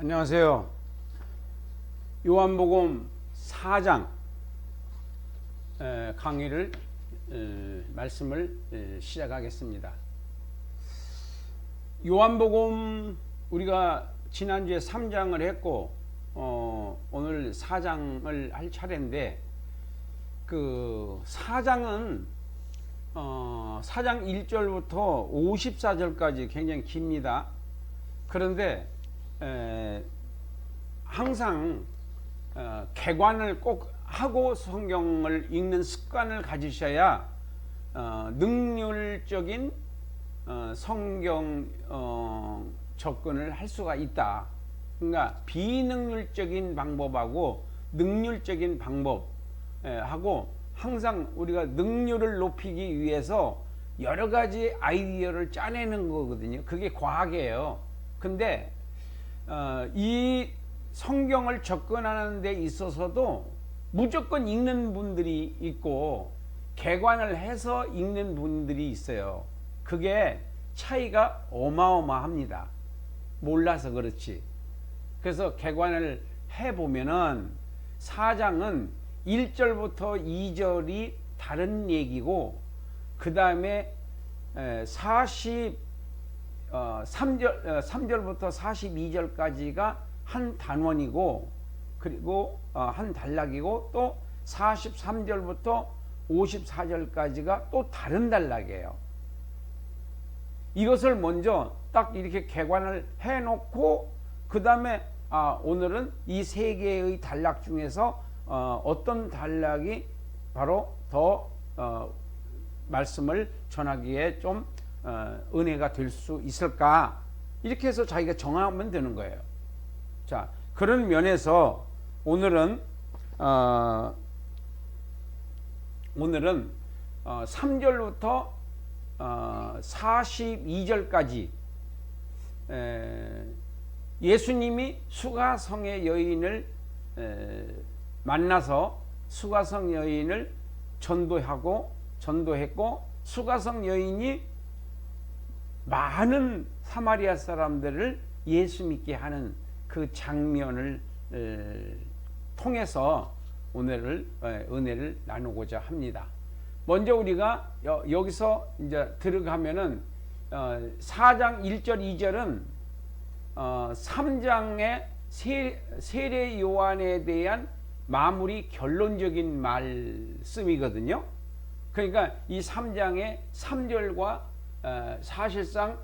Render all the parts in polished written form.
안녕하세요. 요한복음 4장 강의를 말씀을 시작하겠습니다. 요한복음 우리가 지난주에 3장을 했고 오늘 4장을 할 차례인데 그 4장은 4장 1절부터 54절까지 굉장히 깁니다. 그런데 항상 개관을 꼭 하고 성경을 읽는 습관을 가지셔야 능률적인 성경 접근을 할 수가 있다. 그러니까 비능률적인 방법하고 능률적인 방법 하고 항상 우리가 능률을 높이기 위해서 여러 가지 아이디어를 짜내는 거거든요. 그게 과학이에요. 근데 이 성경을 접근하는 데 있어서도 무조건 읽는 분들이 있고 개관을 해서 읽는 분들이 있어요. 그게 차이가 어마어마합니다. 몰라서 그렇지. 그래서 개관을 해보면은 4장은 1절부터 2절이 다른 얘기고 그 다음에 3절부터 42절까지가 한 단원이고 그리고 한 단락이고 또 43절부터 54절까지가 또 다른 단락이에요. 이것을 먼저 딱 이렇게 개관을 해놓고 그 다음에 오늘은 이 세 개의 단락 중에서 어떤 단락이 바로 더 말씀을 전하기에 좀 은혜가 될 수 있을까, 이렇게 해서 자기가 정하면 되는 거예요. 자, 그런 면에서 오늘은 3절부터 42절까지 예수님이 수가성의 여인을 만나서 수가성 여인을 전도했고 수가성 여인이 많은 사마리아 사람들을 예수 믿게 하는 그 장면을 통해서 오늘 은혜를 나누고자 합니다. 먼저 우리가 여기서 이제 들어가면은 4장 1절 2절은 3장의 세례 요한에 대한 마무리 결론적인 말씀이거든요. 그러니까 이 3장의 3절과 사실상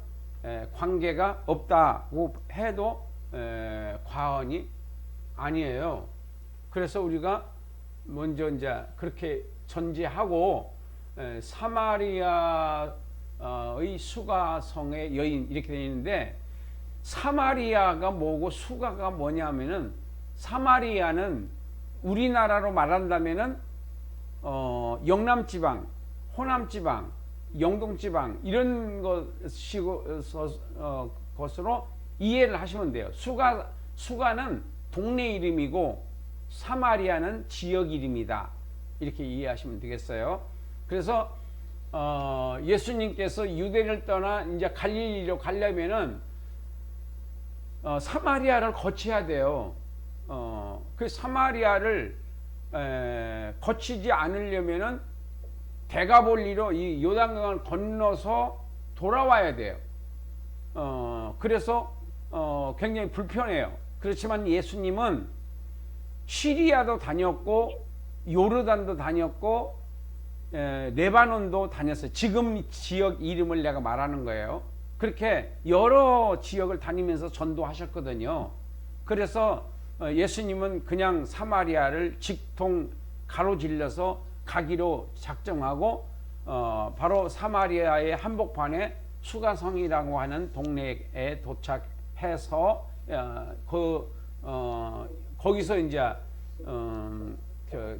관계가 없다고 해도 과언이 아니에요. 그래서 우리가 먼저 이제 그렇게 전제하고 사마리아의 수가성의 여인 이렇게 되어 있는데, 사마리아가 뭐고 수가가 뭐냐면은 사마리아는 우리나라로 말한다면은 영남지방, 호남지방, 영동지방 이런 것으로 이해를 하시면 돼요. 수가는 동네 이름이고 사마리아는 지역 이름이다, 이렇게 이해하시면 되겠어요. 그래서 예수님께서 유대를 떠나 이제 갈릴리로 가려면은 사마리아를 거쳐야 돼요. 그 사마리아를 거치지 않으려면은 대가볼리로 이 요단강을 건너서 돌아와야 돼요. 그래서 굉장히 불편해요. 그렇지만 예수님은 시리아도 다녔고 요르단도 다녔고 레바논도 다녔어요. 지금 지역 이름을 내가 말하는 거예요. 그렇게 여러 지역을 다니면서 전도하셨거든요. 그래서 예수님은 그냥 사마리아를 직통 가로질러서 가기로 작정하고 바로 사마리아의 한복판에 수가성이라고 하는 동네에 도착해서 거기서 이제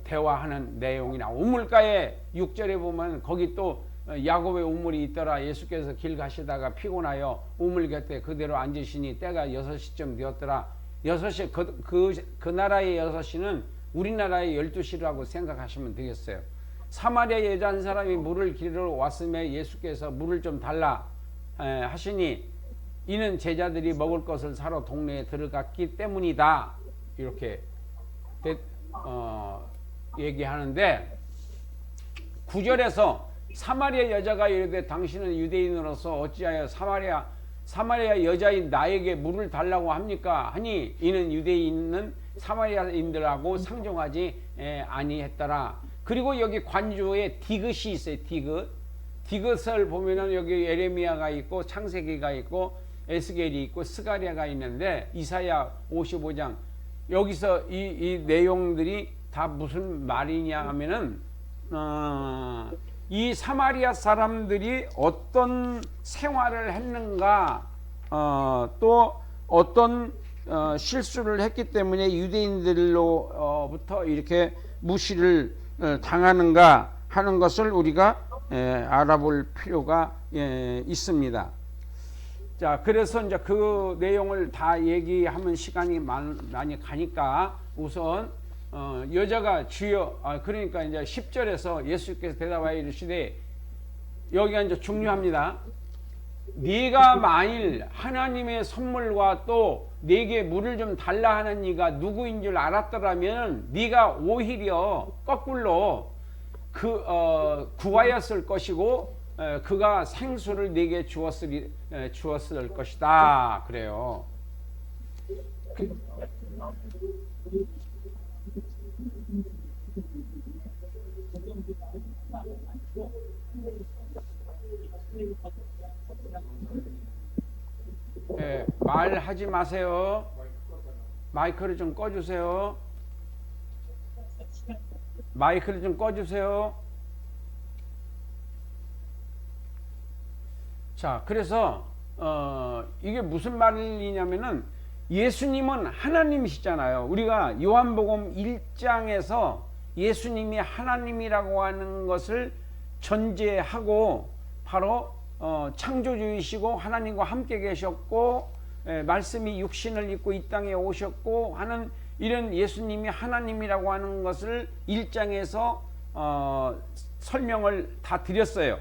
대화하는 내용이나 우물가에 6절에 보면 거기 또 야곱의 우물이 있더라. 예수께서 길 가시다가 피곤하여 우물 곁에 그대로 앉으시니 때가 6시쯤 되었더라. 6시 그 나라의 6시는 우리나라의 12시라고 생각하시면 되겠어요. 사마리아 여자 한 사람이 물을 기르러 왔음에 예수께서 물을 좀 달라 하시니 이는 제자들이 먹을 것을 사러 동네에 들어갔기 때문이다. 이렇게 얘기하는데 9절에서 사마리아 여자가 이르되 당신은 유대인으로서 어찌하여 사마리아 여자인 나에게 물을 달라고 합니까? 하니 이는 유대인은 사마리아인들하고 상종하지 아니했더라. 그리고 여기 관주에 디귿이 있어요. 디귿을 보면은 여기 예레미야가 있고 창세기가 있고 에스겔이 있고 스가랴가 있는데 이사야 55장 여기서 이 내용들이 다 무슨 말이냐 하면은 이 사마리아 사람들이 어떤 생활을 했는가, 또 어떤 실수를 했기 때문에 유대인들로부터 이렇게 무시를 당하는가 하는 것을 우리가 알아볼 필요가 있습니다. 자, 그래서 이제 그 내용을 다 얘기하면 시간이 많이 가니까 우선 여자가 주여, 그러니까 이제 10절에서 예수께서 대답하여 이르시되, 여기가 이제 중요합니다. 네가 만일 하나님의 선물과 또 네게 물을 좀 달라 하는 이가 누구인 줄 알았더라면 네가 오히려 거꾸로 구하였을 것이고 그가 생수를 네게 주었을 것이다. 그래요. 말하지 마세요. 마이크를 좀 꺼주세요. 마이크를 좀 꺼주세요. 자, 그래서 이게 무슨 말이냐면은 예수님은 하나님이시잖아요. 우리가 요한복음 1장에서 예수님이 하나님이라고 하는 것을 전제하고 바로 창조주이시고 하나님과 함께 계셨고 말씀이 육신을 입고 이 땅에 오셨고 하는 이런 예수님이 하나님이라고 하는 것을 1장에서 설명을 다 드렸어요.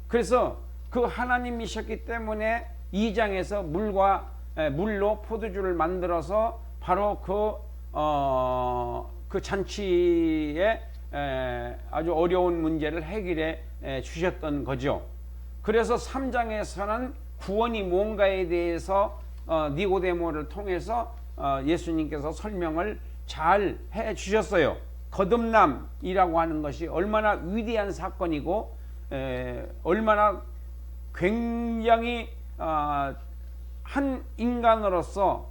그래서 그 하나님이셨기 때문에 2장에서 물로 포도주를 만들어서 바로 그 잔치에 아주 어려운 문제를 해결해 주셨던 거죠. 그래서 3장에서는 구원이 뭔가에 대해서 니고데모를 통해서 예수님께서 설명을 잘 해 주셨어요. 거듭남이라고 하는 것이 얼마나 위대한 사건이고 얼마나 굉장히 한 인간으로서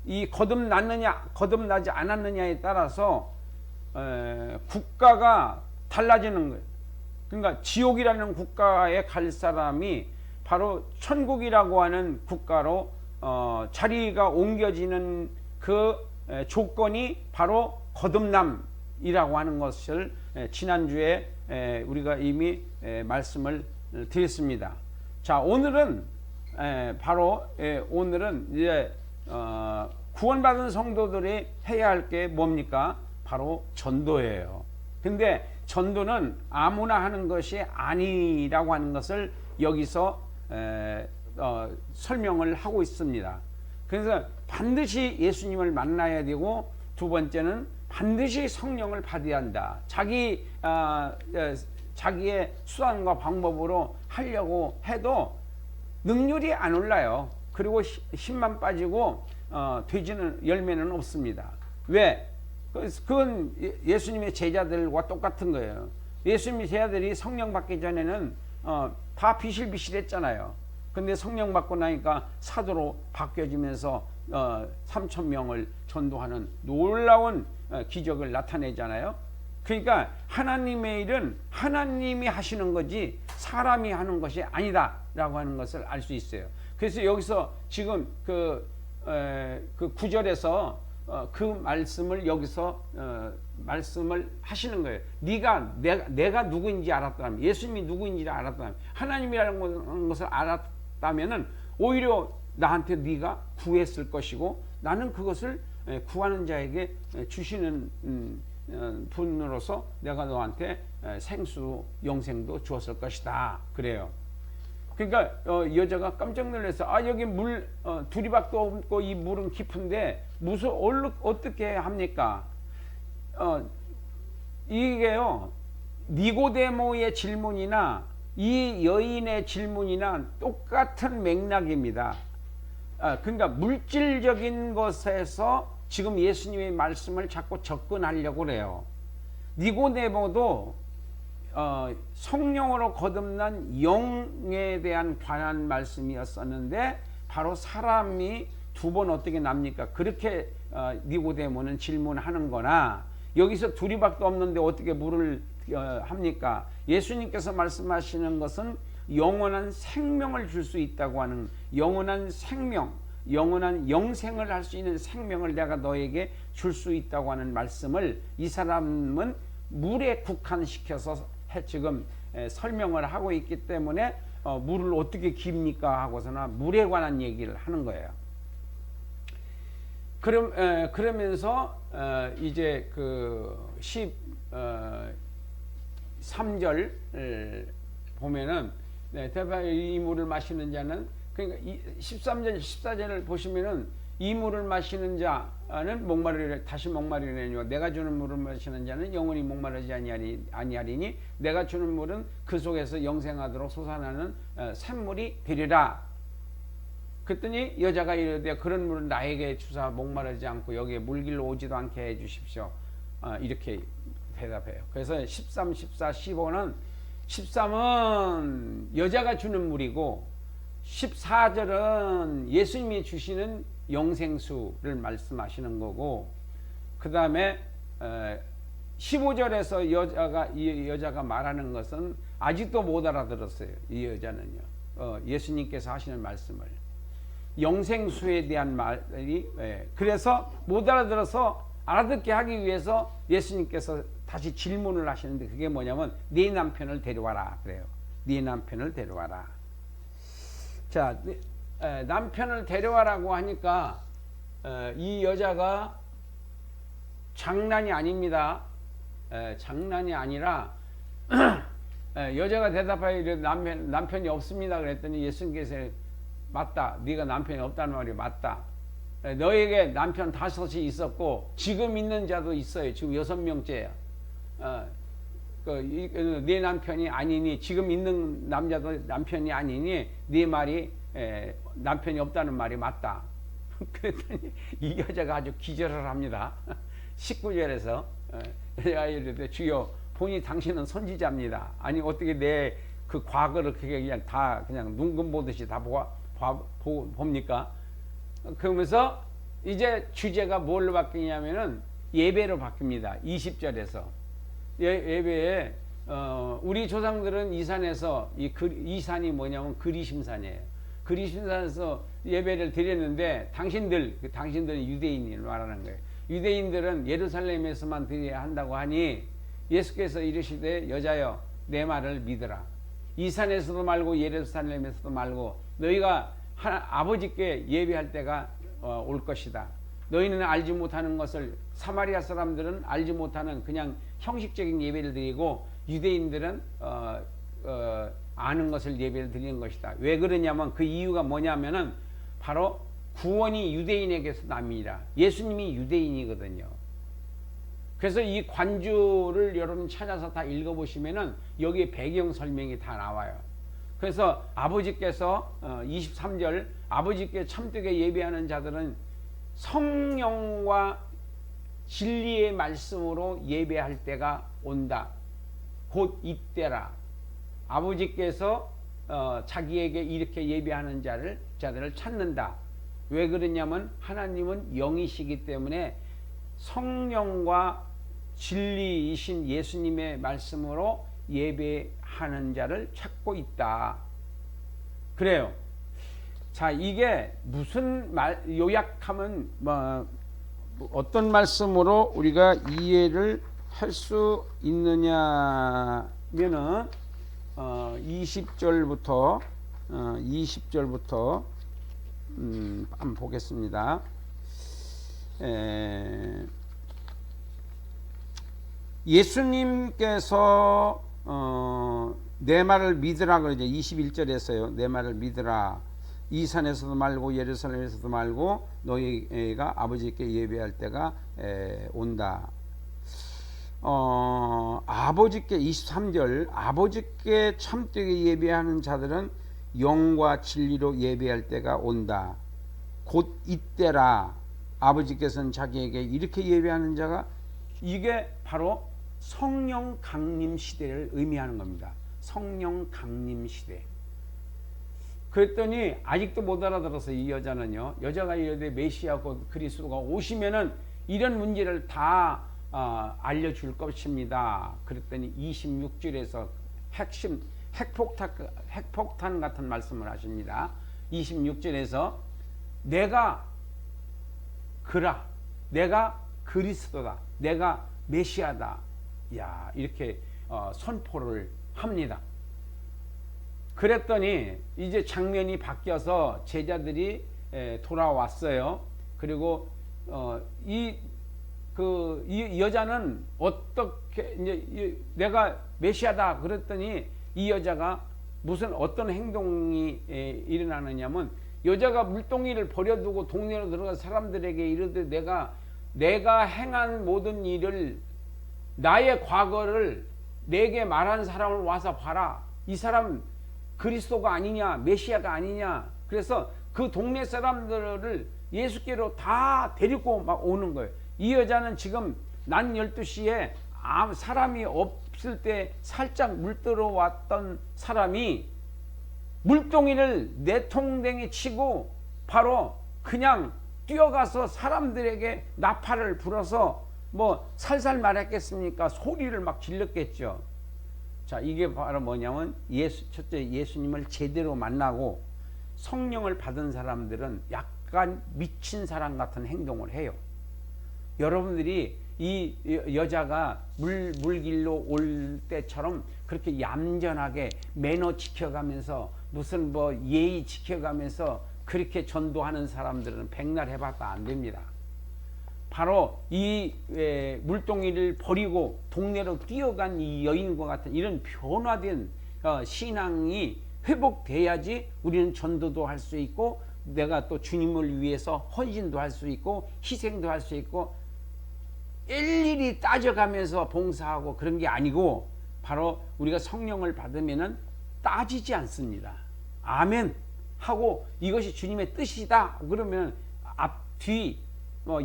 이 거듭나지 않았느냐에 따라서 국가가 달라지는 거예요. 그러니까 지옥이라는 국가에 갈 사람이 바로 천국이라고 하는 국가로 자리가 옮겨지는 그 조건이 바로 거듭남이라고 하는 것을 지난주에 우리가 이미 말씀을 드렸습니다. 자, 오늘은 오늘은 이제 구원받은 성도들이 해야 할 게 뭡니까? 바로 전도예요. 근데 전도는 아무나 하는 것이 아니라고 하는 것을 여기서 설명을 하고 있습니다. 그래서 반드시 예수님을 만나야 되고, 두 번째는 반드시 성령을 받아야 한다. 자기의 수단과 방법으로 하려고 해도 능률이 안 올라요. 그리고 힘만 빠지고 되지는 열매는 없습니다. 왜? 그건 예수님의 제자들과 똑같은 거예요. 예수님의 제자들이 성령 받기 전에는 다 비실비실했잖아요. 근데 성령 받고 나니까 사도로 바뀌어지면서 3,000명을 전도하는 놀라운 기적을 나타내잖아요. 그러니까 하나님의 일은 하나님이 하시는 거지 사람이 하는 것이 아니다라고 하는 것을 알 수 있어요. 그래서 여기서 지금 그 9절에서 그 말씀을 여기서 말씀을 하시는 거예요. 내가 누구인지 알았다면, 예수님이 누구인지 알았다면, 하나님이라는 것을 알았다면은 오히려 나한테 네가 구했을 것이고 나는 그것을 구하는 자에게 주시는 분으로서 내가 너한테 생수 영생도 주었을 것이다. 그래요. 그러니까 여자가 깜짝 놀라서 여기 물 두리박도 없고 이 물은 깊은데 무슨 어떻게 합니까? 이게요 니고데모의 질문이나 이 여인의 질문이나 똑같은 맥락입니다. 그러니까 물질적인 것에서 지금 예수님의 말씀을 자꾸 접근하려고 그래요. 니고데모도 성령으로 거듭난 영에 대한 관한 말씀이었었는데 바로 사람이 두 번 어떻게 납니까? 그렇게 니고데모는 질문하는 거나 여기서 두리박도 없는데 어떻게 물을 합니까? 예수님께서 말씀하시는 것은 영원한 생명을 줄 수 있다고 하는 영원한 생명, 영원한 영생을 할 수 있는 생명을 내가 너에게 줄 수 있다고 하는 말씀을 이 사람은 물에 국한시켜서 지금 설명을 하고 있기 때문에 물을 어떻게 깁니까 하고서나 물에 관한 얘기를 하는 거예요. 그러면서 이제 그 13절 보면은 이 물을 마시는 자는 그러니까 13절 14절을 보시면은 이 물을 마시는 자는 목마르리라 다시 목마르리라니와 내가 주는 물을 마시는 자는 영원히 목마르지 아니하리니 내가 주는 물은 그 속에서 영생하도록 솟아나는 샘물이 되리라. 그랬더니 여자가 이르되 그런 물은 나에게 주사 목마르지 않고 여기에 물길로 오지도 않게 해 주십시오. 이렇게 대답해요. 그래서 13, 14, 15는 13은 여자가 주는 물이고 14절은 예수님이 주시는 영생수를 말씀하시는 거고 그 다음에 15절에서 여자가 말하는 것은 아직도 못 알아들었어요. 이 여자는요. 예수님께서 하시는 말씀을 영생수에 대한 말이 그래서 못 알아들어서 알아듣게 하기 위해서 예수님께서 다시 질문을 하시는데 그게 뭐냐면 네 남편을 데려와라 그래요. 네 남편을 데려와라. 자, 남편을 데려와라고 하니까 이 여자가 장난이 아닙니다. 장난이 아니라 여자가 대답하기를 남편이 없습니다 그랬더니 예수님께서 맞다. 네가 남편이 없다는 말이 맞다. 너에게 남편 5이 있었고 지금 있는 자도 있어요. 지금 6명째야. 네 남편이 아니니 지금 있는 남자도 남편이 아니니 네 말이 남편이 없다는 말이 맞다. 그랬더니 이 여자가 아주 기절을 합니다. 19절에서 여자가 이르되 주여 보니 당신은 선지자입니다. 아니 어떻게 내 그 과거를 그냥 다 그냥 눈금 보듯이 다 봅니까? 그러면서 이제 주제가 뭘로 바뀌냐면은 예배로 바뀝니다. 20절에서 예배에 우리 조상들은 이 산에서 이 산이 뭐냐면 그리심산이에요. 그리심산에서 예배를 드렸는데 당신들은 유대인을 말하는 거예요. 유대인들은 예루살렘에서만 드려야 한다고 하니 예수께서 이르시되 여자여 내 말을 믿으라. 이 산에서도 말고 예루살렘에서도 말고 너희가 아버지께 예배할 때가 올 것이다. 너희는 알지 못하는 것을 사마리아 사람들은 알지 못하는 그냥 형식적인 예배를 드리고 유대인들은 아는 것을 예배를 드리는 것이다. 왜 그러냐면 그 이유가 뭐냐면은 바로 구원이 유대인에게서 납니다. 예수님이 유대인이거든요. 그래서 이 관주를 여러분 찾아서 다 읽어보시면은 여기에 배경 설명이 다 나와요. 그래서 아버지께서 23절 아버지께 참되게 예배하는 자들은 성령과 진리의 말씀으로 예배할 때가 온다. 곧 이때라. 아버지께서 자기에게 이렇게 예배하는 자들을 찾는다. 왜 그러냐면 하나님은 영이시기 때문에 성령과 진리이신 예수님의 말씀으로 예배하는 자를 찾고 있다. 그래요. 자, 이게 무슨 요약하면 어떤 말씀으로 우리가 이해를 할 수 있느냐면은 20절부터 한번 보겠습니다. 예수님께서 내 말을 믿으라 그러죠. 21절에서요. 내 말을 믿으라. 이 산에서도 말고 예루살렘에서도 말고 너희가 아버지께 예배할 때가 온다. 아버지께 23절 아버지께 참되게 예배하는 자들은 영과 진리로 예배할 때가 온다. 곧 이때라. 아버지께서는 자기에게 이렇게 예배하는 자가 이게 바로 성령 강림 시대를 의미하는 겁니다. 성령 강림 시대. 그랬더니 아직도 못 알아들어서 이 여자는요. 여자가 이르되 메시아 곧 그리스도가 오시면은 이런 문제를 다 알려줄 것입니다. 그랬더니 26절에서 핵심 핵폭탄 같은 말씀을 하십니다. 26절에서 내가 그리스도다. 내가 메시아다. 야, 이렇게 선포를 합니다. 그랬더니 이제 장면이 바뀌어서 제자들이 돌아왔어요. 그리고 이 여자는 어떻게 이제 내가 메시아다 그랬더니 이 여자가 무슨 어떤 행동이 일어나느냐면 여자가 물동이를 버려두고 동네로 들어가 사람들에게 이르되 내가 행한 모든 일을 나의 과거를 내게 말한 사람을 와서 봐라. 이 사람 그리스도가 아니냐 메시아가 아니냐. 그래서 그 동네 사람들을 예수께로 다 데리고 막 오는 거예요. 이 여자는 지금 낮 12시에 사람이 없을 때 살짝 물들어 왔던 사람이 물동이를 내통댕이 치고 바로 그냥 뛰어가서 사람들에게 나팔을 불어서 뭐 살살 말했겠습니까? 소리를 막 질렀겠죠. 자, 이게 바로 뭐냐면 첫째 예수님을 제대로 만나고 성령을 받은 사람들은 약간 미친 사람 같은 행동을 해요. 여러분들이 이 여자가 물길로 올 때처럼 그렇게 얌전하게 매너 지켜가면서 무슨 뭐 예의 지켜가면서 그렇게 전도하는 사람들은 백날 해봤다 안 됩니다. 바로 이 물동이를 버리고 동네로 뛰어간 이 여인과 같은 이런 변화된 신앙이 회복돼야지 우리는 전도도 할 수 있고 내가 또 주님을 위해서 헌신도 할 수 있고 희생도 할 수 있고 일일이 따져가면서 봉사하고 그런 게 아니고 바로 우리가 성령을 받으면은 따지지 않습니다. 아멘 하고 이것이 주님의 뜻이다 그러면 앞뒤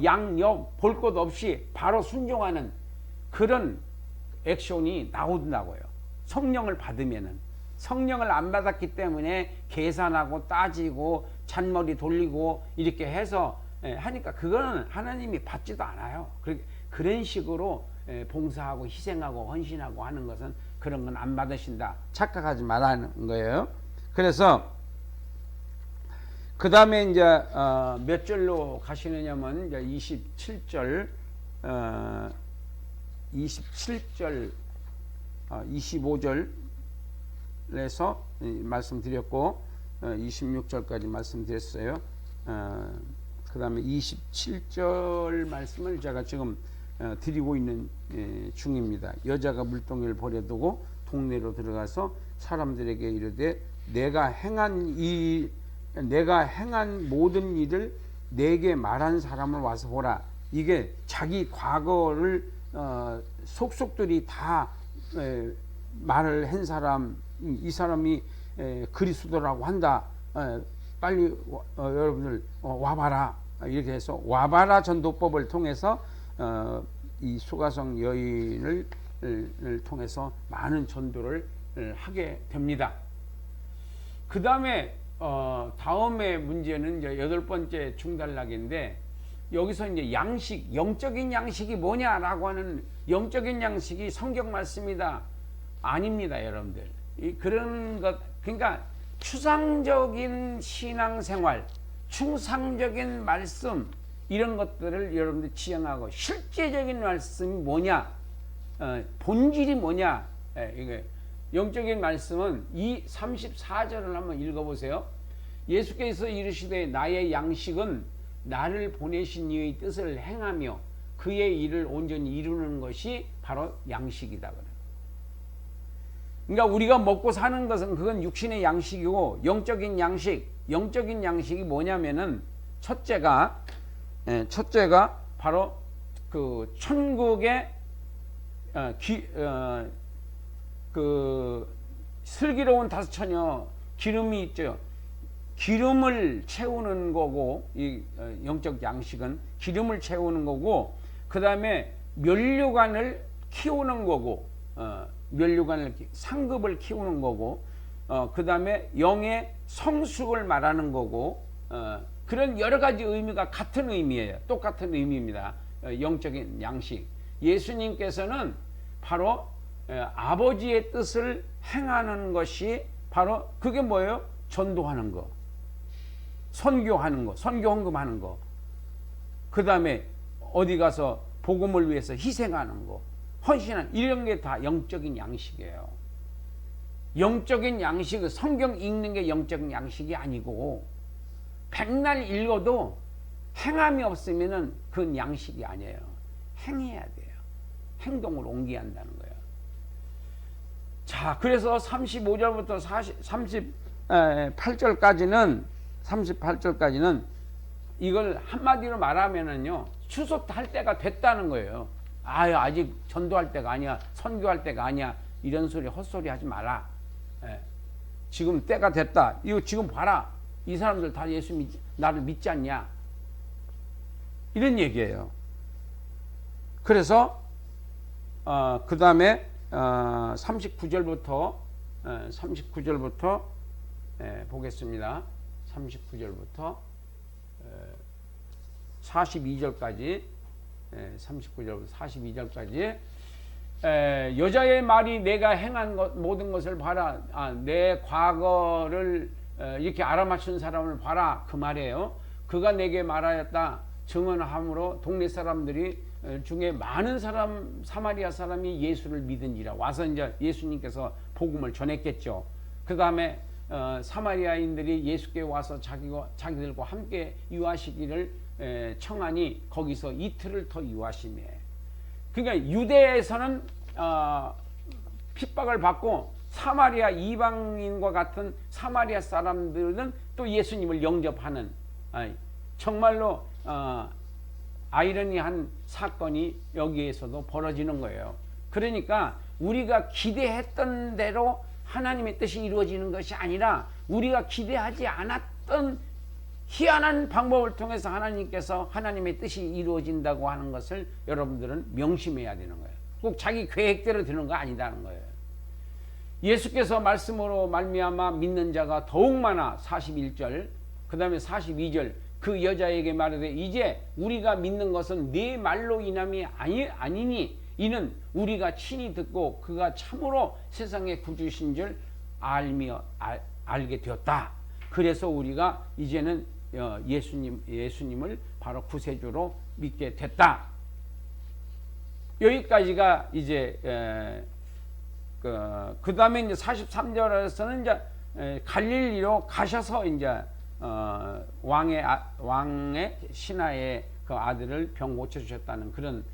양옆 볼 것 없이 바로 순종하는 그런 액션이 나온다고요. 성령을 받으면은. 성령을 안 받았기 때문에 계산하고 따지고 잔머리 돌리고 이렇게 해서 하니까 그거는 하나님이 받지도 않아요. 그런 식으로 봉사하고 희생하고 헌신하고 하는 것은 그런 건 안 받으신다. 착각하지 말라는 거예요. 그래서 그 다음에 이제 몇 절로 가시느냐면 이제 27절, 25절에서 말씀드렸고 26절까지 말씀드렸어요. 그 다음에 27절 말씀을 제가 지금 드리고 있는 중입니다. 여자가 물동이를 버려두고 동네로 들어가서 사람들에게 이르되 내가 행한 모든 일을 내게 말한 사람을 와서 보라. 이게 자기 과거를 속속들이 다 말을 한 사람, 이 사람이 그리스도라고 한다. 빨리 여러분들 와봐라. 이렇게 해서 와봐라 전도법을 통해서 이 수가성 여인을 통해서 많은 전도를 하게 됩니다. 그 다음에 다음의 문제는 이제 8번째 중단락인데 여기서 이제 양식, 영적인 양식이 뭐냐라고 하는 영적인 양식이 성경 말씀이다. 아닙니다, 여러분들. 그런 것, 그러니까 추상적인 신앙생활, 추상적인 말씀 이런 것들을 여러분들 지향하고 실제적인 말씀이 뭐냐, 본질이 뭐냐. 이게 영적인 말씀은 이 34절을 한번 읽어보세요. 예수께서 이르시되 나의 양식은 나를 보내신 이의 뜻을 행하며 그의 일을 온전히 이루는 것이 바로 양식이다. 그러니까 우리가 먹고 사는 것은 그건 육신의 양식이고 영적인 양식이 뭐냐면은 첫째가 바로 그 천국의 그 슬기로운 다섯 처녀 기름이 있죠. 기름을 채우는 거고, 이 영적 양식은 기름을 채우는 거고, 그 다음에 면류관을 키우는 거고, 상급을 키우는 거고, 그 다음에 영의 성숙을 말하는 거고, 그런 여러 가지 의미가 같은 의미예요. 똑같은 의미입니다. 영적인 양식. 예수님께서는 바로 아버지의 뜻을 행하는 것이 바로 그게 뭐예요? 전도하는 거, 선교하는 거, 선교 헌금하는 거, 그 다음에 어디 가서 복음을 위해서 희생하는 거, 헌신하는, 이런 게 다 영적인 양식이에요. 영적인 양식은 성경 읽는 게 영적인 양식이 아니고, 백날 읽어도 행함이 없으면은 그건 양식이 아니에요. 행해야 돼요. 행동을 옮겨야 한다는 거예요. 자, 그래서 35절부터 38절까지는 이걸 한마디로 말하면은요, 추수할 때가 됐다는 거예요. 아직 전도할 때가 아니야, 선교할 때가 아니야, 이런 소리 헛소리 하지 마라. 지금 때가 됐다. 이거 지금 봐라, 이 사람들 다 나를 믿지 않냐, 이런 얘기예요. 그래서 그 다음에 39절부터 보겠습니다. 39절부터 42절까지, 39절부터 42절까지, 여자의 말이 내가 행한 모든 것을 봐라. 내 과거를 이렇게 알아맞춘 사람을 봐라, 그 말이에요. 그가 내게 말하였다. 증언함으로 동네 사람들이 중에 많은 사마리아 사람이 예수를 믿은지라. 와서 이제 예수님께서 복음을 전했겠죠. 그 다음에 사마리아인들이 예수께 와서 자기들과 함께 유하시기를 청하니 거기서 이틀을 더 유하시매. 그러니까 유대에서는 핍박을 받고, 사마리아 이방인과 같은 사마리아 사람들은 또 예수님을 영접하는, 정말로 아이러니한 사건이 여기에서도 벌어지는 거예요. 그러니까 우리가 기대했던 대로 하나님의 뜻이 이루어지는 것이 아니라, 우리가 기대하지 않았던 희한한 방법을 통해서 하나님의 뜻이 이루어진다고 하는 것을 여러분들은 명심해야 되는 거예요. 꼭 자기 계획대로 되는 거 아니다는 거예요. 예수께서 말씀으로 말미암아 믿는 자가 더욱 많아. 41절, 그 다음에 42절, 그 여자에게 말하되 이제 우리가 믿는 것은 네 말로 인함이 아니니 이는 우리가 친히 듣고 그가 참으로 세상의 구주신 줄 알게 되었다. 그래서 우리가 이제는 예수님을 바로 구세주로 믿게 됐다. 여기까지가 이제 그 다음에 이제 43절에서는 이제 갈릴리로 가셔서 이제 왕의 신하의 그 아들을 병 고쳐 주셨다는 그런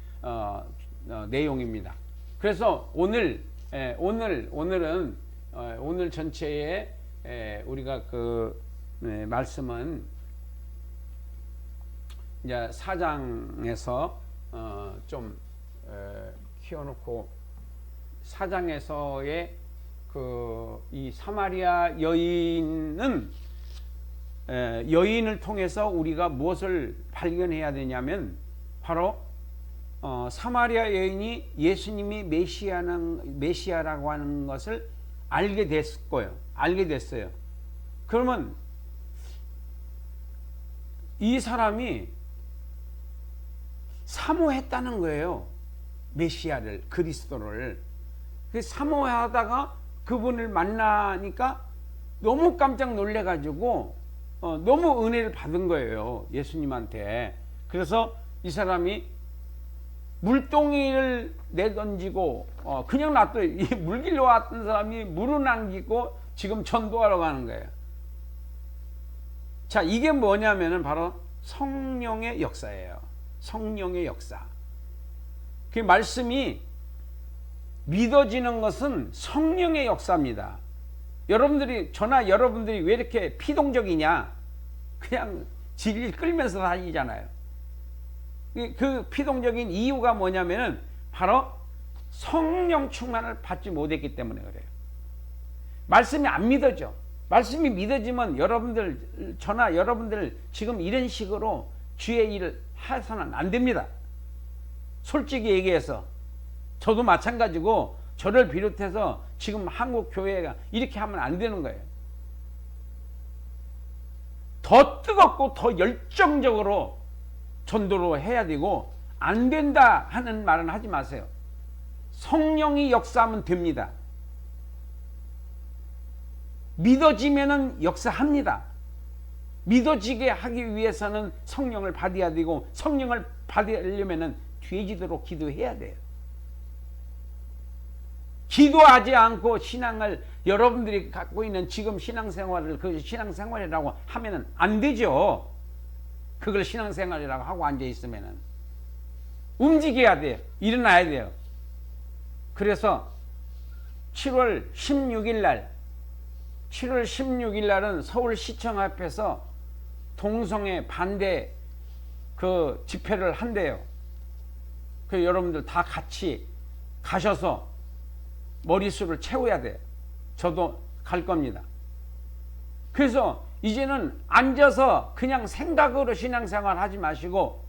내용입니다. 그래서 오늘은 오늘 전체에 우리가 그 말씀은 이제 4장에서 좀 키워놓고, 4장에서의 이 사마리아 여인을 통해서 우리가 무엇을 발견해야 되냐면, 바로 사마리아 여인이 예수님이 메시아라고 하는 것을 알게 됐어요. 그러면 이 사람이 사모했다는 거예요. 메시아를, 그리스도를. 사모하다가 그분을 만나니까 너무 깜짝 놀래가지고 너무 은혜를 받은 거예요, 예수님한테. 그래서 이 사람이 물동이를 내던지고 그냥 놔둬요. 이 물길로 왔던 사람이 물을 남기고 지금 전도하러 가는 거예요. 자, 이게 뭐냐면은 바로 성령의 역사예요. 성령의 역사. 그 말씀이 믿어지는 것은 성령의 역사입니다. 저나 여러분들이 왜 이렇게 피동적이냐? 그냥 질질 끌면서 다니잖아요. 그 피동적인 이유가 뭐냐면은 바로 성령 충만을 받지 못했기 때문에 그래요. 말씀이 안 믿어져. 말씀이 믿어지면 저나 여러분들 지금 이런 식으로 주의 일을 해서는 안 됩니다. 솔직히 얘기해서 저도 마찬가지고 저를 비롯해서 지금 한국 교회가 이렇게 하면 안 되는 거예요. 더 뜨겁고 더 열정적으로 전도로 해야 되고, 안 된다 하는 말은 하지 마세요. 성령이 역사하면 됩니다. 믿어지면은 역사합니다. 믿어지게 하기 위해서는 성령을 받아야 되고, 성령을 받으려면은 돼지도록 기도해야 돼요. 기도하지 않고 신앙을, 여러분들이 갖고 있는 지금 신앙생활을 그 신앙생활이라고 하면은 안 되죠. 그걸 신앙생활이라고 하고 앉아 있으면은 움직여야 돼요. 일어나야 돼요. 그래서 7월 16일 날은 서울시청 앞에서 동성애 반대 그 집회를 한대요. 그 여러분들 다 같이 가셔서 머릿수를 채워야 돼요. 저도 갈 겁니다. 그래서 이제는 앉아서 그냥 생각으로 신앙생활 하지 마시고,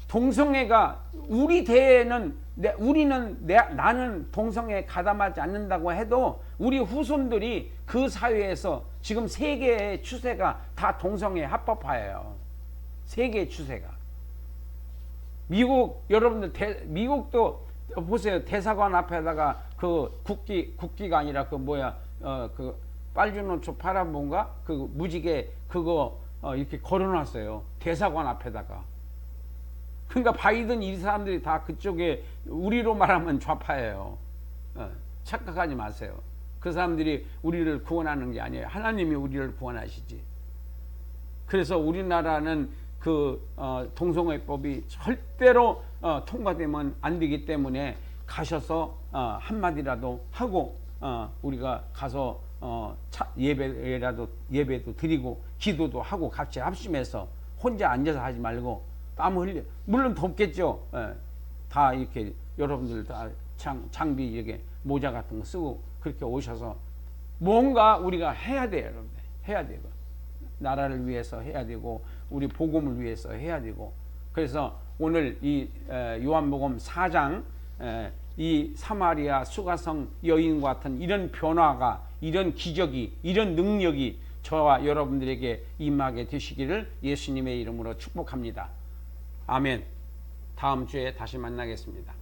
동성애가 우리 대에는 나는 동성애에 가담하지 않는다고 해도 우리 후손들이 그 사회에서 지금 세계의 추세가 다 동성애 합법화예요. 세계의 추세가. 미국 여러분들 미국도 보세요. 대사관 앞에다가 그 국기가 아니라 그 빨주노초 파란본가 그 무지개 그거 이렇게 걸어놨어요. 대사관 앞에다가. 그러니까 바이든 이 사람들이 다 그쪽에, 우리로 말하면 좌파예요. 착각하지 마세요. 그 사람들이 우리를 구원하는 게 아니에요. 하나님이 우리를 구원하시지. 그래서 우리나라는 그 동성애법이 절대로 통과되면 안 되기 때문에 가셔서 한마디라도 하고 우리가 가서 예배도 드리고 기도도 하고 같이 합심해서 혼자 앉아서 하지 말고 땀 흘려, 물론 덥겠죠. 다 이렇게 여러분들 다 장비 이렇게 모자 같은 거 쓰고 그렇게 오셔서 뭔가 우리가 해야 돼요. 여러분들 해야 되고, 나라를 위해서 해야 되고, 우리 복음을 위해서 해야 되고. 그래서 오늘 이 요한복음 4장 이 사마리아 수가성 여인과 같은 이런 변화가, 이런 기적이, 이런 능력이 저와 여러분들에게 임하게 되시기를 예수님의 이름으로 축복합니다. 아멘. 다음 주에 다시 만나겠습니다.